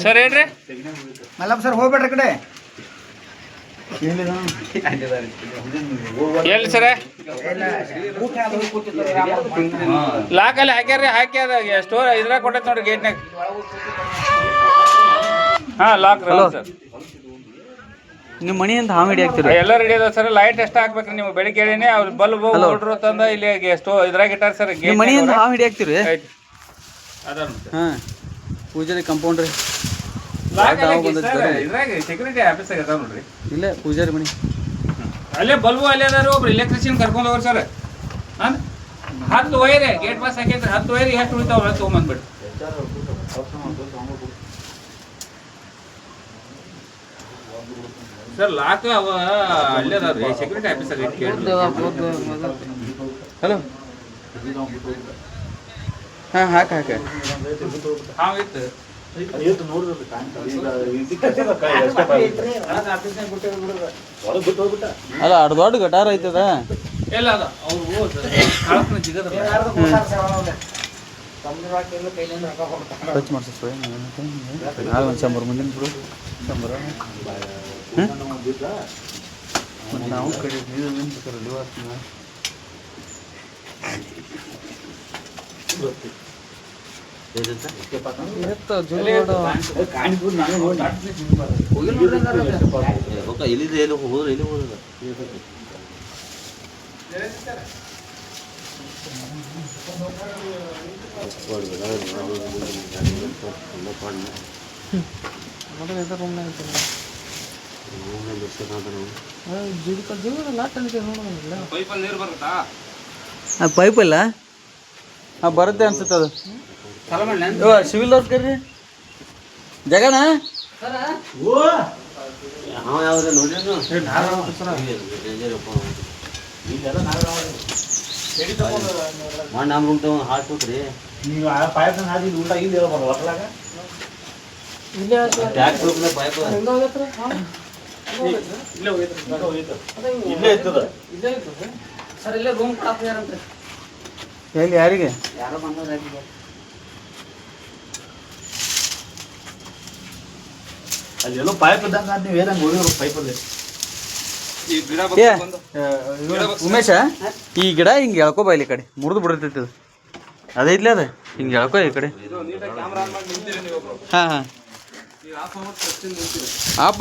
Sir ಹೇಳ್ರಿ Mallappa sir ಹೋಗ್ಬೇಡ್ರಿ ಕಡೆ ಎಲ್ಲಿ ಸರ ಲಾಕಲ್ಲಿ ಹಾಕ್ಯಾರ್ರಿ ಹಾಕಿ ಅದ ಸ್ಟೋರ್ ಇದ್ರಾಗ ಕೊಟ್ಟೈತೆ ನೋಡ್ರಿ ಗೇಟ್ನಾಗ. ಹಾಂ ಲಾಕ್ ಸರ್. ನಿಮ್ಮ ಮನೆಯಿಂದ ಹಾವು ಹಿಡಿ ಆಗ್ತೀರಿ ಎಲ್ಲ ರೆಡಿ ಅದಾವ ಸರ್. ಲೈಟ್ ಎಷ್ಟು ಹಾಕ್ಬೇಕ್ರಿ ನೀವು ಬೆಳಿಗ್ಗೆ ಹೇಳಿನಿ ಅವ್ರು ಬಲ್ಬ್ ಹೊಡ್ರು ತಂದ ಇಲ್ಲಿ ಇದ್ರಾಗ ಇಟ್ಟಾರ ಸರ್. ನಿಮ್ಮ ಮನೆಯಿಂದ ಹಾವು ಹಿಡಿ ಆಗ್ತೀರಿ ಹಾಂ ಪೂಜಾರಿ ಕಂಪೌಂಡ್ರಿ ಇದ್ರಾಗ ಸೆಕ್ಯೂರಿಟಿ ಆಫೀಸ್ ಅದಾವ ನೋಡ್ರಿ. ಇಲ್ಲೇ ಪೂಜಾರಿ ಮನೆ ಅಲ್ಲೇ ಬಲ್ಬು ಅಲ್ಲೇ ಅದಾರ. ಒಬ್ರು ಎಲೆಕ್ಟ್ರಿಷಿಯನ್ ಕರ್ಕೊಂಡು ಹೋಗ್ರಿ ಸರ್. ಹಾಂ 10 ವೈರಿ ಗೇಟ್ ಪಾಸ್ ಹಾಕೈತ್ರಿ. 10 ವೈರಿ ಎಷ್ಟು ಉಳಿತಾವ್ರ ತೊಗೊಂಬಂದ್ಬಿಟ್ಟು ಸರ್. ಲಾಕ್ ಅವ ಅಲ್ಲೇ ಅದಾವ್ರಿ ಸೆಕ್ಯೂರಿಟಿ ಆಫೀಸರ್. ಹಲೋ ಹಾಂ ಹಾಕ ಹಾಂ ಇತ್ತು ಅಲ್ಲ ಅರ್ಧ ದೊಡ್ಡ ಗಟಾರ ಐತದ ಎಲ್ಲ ಅದ ಅವ್ರು ಟಚ್ ಮಾಡ್ಸ ಒಂದು 100 ಮಂದಿನ ಬಿಡು 100 ನಾವು ಕಡೆ ಪೈಪ್ ಇಲ್ಲ ಬರುತ್ತೆ ಅನ್ಸುತ್ತೆ ಅದು. ಸಿವಿಲ್ ಅವ್ರ ಕರ್ರಿ ಜಗಣ ಹಾಕ್ಬಿಟ್ರಿ ನೀವು ಪಾಯಸ ಹಾಕಿ ಊಟ ಇಲ್ಲಿ ಹೊಸಲಾಗ ಇಲ್ಲೇ ಇರ್ತದ ಸರ್ ಇಲ್ಲೇ ರೂಮ್ ಕೊಡಾಕ್ಯಾರಂತೆ. ಎಲ್ಲಿ ಯಾರಿಗೆ ಯಾರೋ ಬಂದವ್ರು ಅಲ್ಲೆಲ್ಲೋ ಪೈಪ್ ಇದ್ದಂಗ ನೀವು ಏನಂಗೆ ಹೋಗಿರೋ ಪೈಪಲ್ಲಿ ಉಮೇಶ ಈ ಗಿಡ ಹಿಂಗೆ ಎಳ್ಕೊ ಬಾ ಇಲ್ಲಿ ಕಡೆ ಮುರಿದು ಬಿಡ್ತೈತಿ ಅದು. ಅದೈತ್ಲೆ ಅದ ಹಿಂಗೆ ಎಳ್ಕೊ ಈ ಕಡೆ. ಹಾಂ ಹಾಂ ಆಫ್